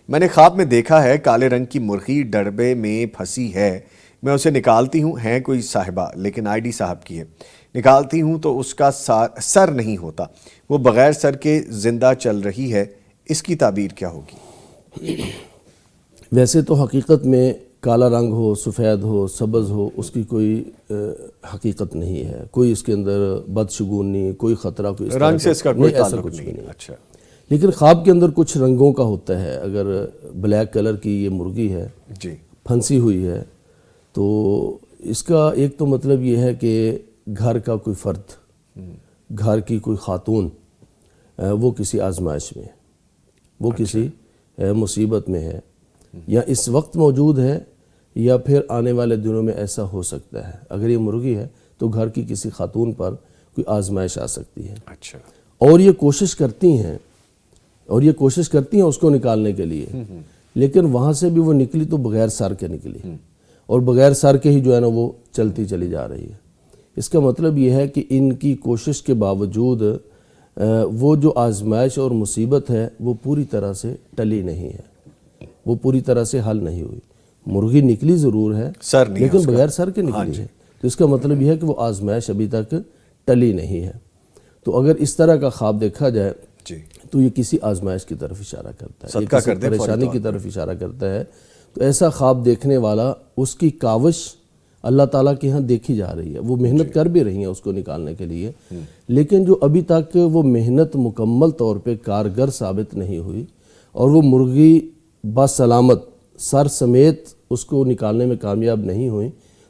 میں نے خواب میں دیکھا ہے کالے رنگ کی مرغی ڈڑبے میں پھنسی ہے، میں اسے نکالتی ہوں، ہے کوئی صاحبہ لیکن آئی ڈی صاحب کی ہے، نکالتی ہوں تو اس کا سر نہیں ہوتا، وہ بغیر سر کے زندہ چل رہی ہے، اس کی تعبیر کیا ہوگی؟ ویسے تو حقیقت میں کالا رنگ ہو، سفید ہو، سبز ہو، اس کی کوئی حقیقت نہیں ہے، کوئی اس کے اندر بدشگونی، کوئی خطرہ، کوئی اس طرح رنگ سے اس کا کوئی ایسا تعلق کچھ بھی نہیں۔ اچھا، لیکن خواب کے اندر کچھ رنگوں کا ہوتا ہے۔ اگر بلیک کلر کی یہ مرغی ہے، جی، پھنسی ہوئی ہے، تو اس کا ایک تو مطلب یہ ہے کہ گھر کا کوئی فرد، گھر کی کوئی خاتون وہ کسی آزمائش میں ہے، وہ کسی مصیبت میں ہے، یا اس وقت موجود ہے یا پھر آنے والے دنوں میں ایسا ہو سکتا ہے۔ اگر یہ مرغی ہے تو گھر کی کسی خاتون پر کوئی آزمائش آ سکتی ہے، اچھا، اور یہ کوشش کرتی ہیں اس کو نکالنے کے لیے، لیکن وہاں سے بھی وہ نکلی تو بغیر سر کے نکلی، اور بغیر سر کے ہی جو ہے نا وہ چلتی چلی جا رہی ہے۔ اس کا مطلب یہ ہے کہ ان کی کوشش کے باوجود وہ جو آزمائش اور مصیبت ہے وہ پوری طرح سے ٹلی نہیں ہے، وہ پوری طرح سے حل نہیں ہوئی۔ مرغی نکلی ضرور ہے لیکن بغیر سر کے نکلی ہے، تو اس کا مطلب یہ ہے کہ وہ آزمائش ابھی تک ٹلی نہیں ہے۔ تو اگر اس طرح کا خواب دیکھا جائے تو یہ کسی آزمائش کی طرف اشارہ کرتا ہے، یہ کسی پریشانی کی طرف اشارہ کرتا ہے۔ تو ایسا خواب دیکھنے والا، اس کی کاوش اللہ تعالیٰ کے ہاں دیکھی جا رہی ہے، وہ محنت کر بھی رہی ہیں اس کو نکالنے کے لیے، لیکن جو ابھی تک وہ محنت مکمل طور پہ کارگر ثابت نہیں ہوئی، اور وہ مرغی بسلامت سر سمیت اس کو نکالنے میں کامیاب نہیں ہوئی،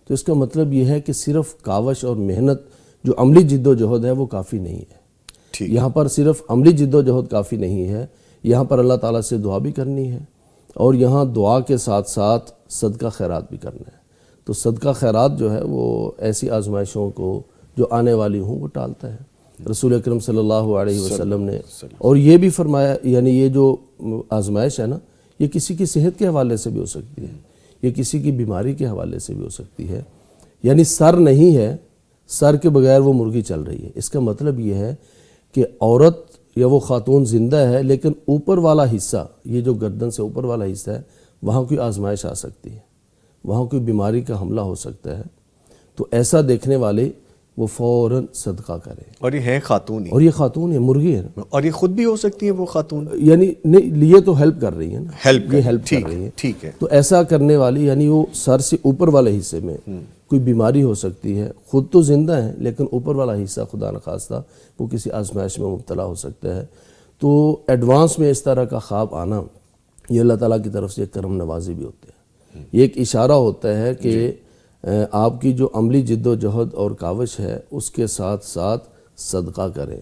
تو اس کا مطلب یہ ہے کہ صرف کاوش اور محنت، جو عملی جد و جہد ہے، وہ کافی نہیں ہے۔ یہاں پر صرف عملی جد و جہد کافی نہیں ہے، یہاں پر اللہ تعالیٰ سے دعا بھی کرنی ہے، اور یہاں دعا کے ساتھ ساتھ صدقہ خیرات بھی کرنا ہے۔ تو صدقہ خیرات جو ہے وہ ایسی آزمائشوں کو جو آنے والی ہوں وہ ٹالتا ہے۔ رسول اکرم صلی اللہ علیہ وسلم نے اور یہ بھی فرمایا، یعنی یہ جو آزمائش ہے نا، یہ کسی کی صحت کے حوالے سے بھی ہو سکتی ہے، یہ کسی کی بیماری کے حوالے سے بھی ہو سکتی ہے۔ یعنی سر نہیں ہے، سر کے بغیر وہ مرغی چل رہی ہے، اس کا مطلب یہ ہے کہ عورت یا وہ خاتون زندہ ہے، لیکن اوپر والا حصہ، یہ جو گردن سے اوپر والا حصہ ہے، وہاں کوئی آزمائش آ سکتی ہے، وہاں کوئی بیماری کا حملہ ہو سکتا ہے۔ تو ایسا دیکھنے والے وہ فوراً صدقہ کرے۔ اور یہ ہے خاتون ہی، اور یہ خاتون ہے، مرغی ہے، اور یہ خود بھی ہو سکتی ہے وہ خاتون، یعنی نہیں، یہ تو ہیلپ کر رہی ہے نا، یہ ہیلپ کر رہی ہے، ٹھیک ہے۔ تو ایسا کرنے والی، یعنی وہ سر سے اوپر والے حصے میں کوئی بیماری ہو سکتی ہے، خود تو زندہ ہے لیکن اوپر والا حصہ خدا نخواستہ وہ کسی آزمائش میں مبتلا ہو سکتا ہے۔ تو ایڈوانس میں اس طرح کا خواب آنا، یہ اللہ تعالیٰ کی طرف سے ایک کرم نوازی بھی ہوتے ہیں، یہ ایک اشارہ ہوتا ہے کہ آپ کی جو عملی جد و جہد اور کاوش ہے اس کے ساتھ ساتھ صدقہ کریں،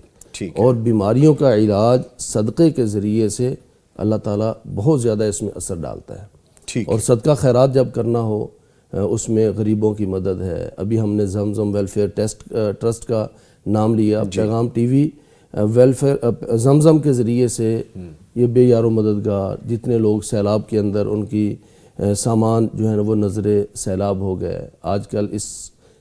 اور بیماریوں کا علاج صدقے کے ذریعے سے اللہ تعالیٰ بہت زیادہ اس میں اثر ڈالتا ہے۔ اور صدقہ خیرات جب کرنا ہو، اس میں غریبوں کی مدد ہے۔ ابھی ہم نے زمزم ویلفیئر ٹرسٹ کا نام لیا، پیغام ٹی وی ویلفیئر زمزم کے ذریعے سے یہ بے یار و مددگار، جتنے لوگ سیلاب کے اندر ان کی سامان جو ہے نا وہ نظر سیلاب ہو گئے، آج کل اس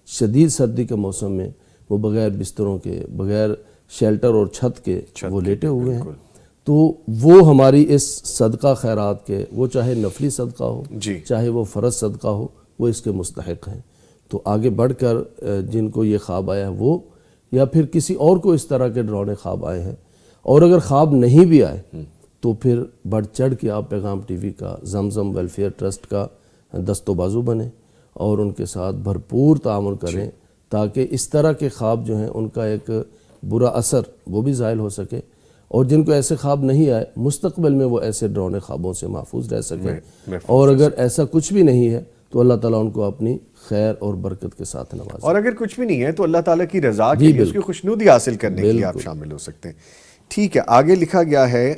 شدید سردی کے موسم میں وہ بغیر بستروں کے، بغیر شیلٹر اور چھت کے وہ لیٹے ہوئے ہیں، تو وہ ہماری اس صدقہ خیرات کے، وہ چاہے نفلی صدقہ ہو چاہے وہ فرض صدقہ ہو، وہ اس کے مستحق ہیں۔ تو آگے بڑھ کر جن کو یہ خواب آیا ہے وہ، یا پھر کسی اور کو اس طرح کے ڈراؤنے خواب آئے ہیں، اور اگر خواب نہیں بھی آئے تو پھر بڑھ چڑھ کے آپ پیغام ٹی وی کا، زمزم ویلفیئر ٹرسٹ کا دست و بازو بنیں اور ان کے ساتھ بھرپور تعاون کریں، تاکہ اس طرح کے خواب جو ہیں ان کا ایک برا اثر وہ بھی زائل ہو سکے، اور جن کو ایسے خواب نہیں آئے مستقبل میں وہ ایسے ڈراؤنے خوابوں سے محفوظ رہ سکیں، اور اگر ایسا کچھ بھی نہیں ہے تو اللہ تعالیٰ ان کو اپنی خیر اور برکت کے ساتھ نوازے، اور اگر کچھ بھی نہیں ہے تو اللہ تعالیٰ کی رضا کے لیے، اس کی خوشنودی حاصل کرنے کے لیے آپ شامل ہو سکتے ہیں۔ ٹھیک ہے، آگے لکھا گیا ہے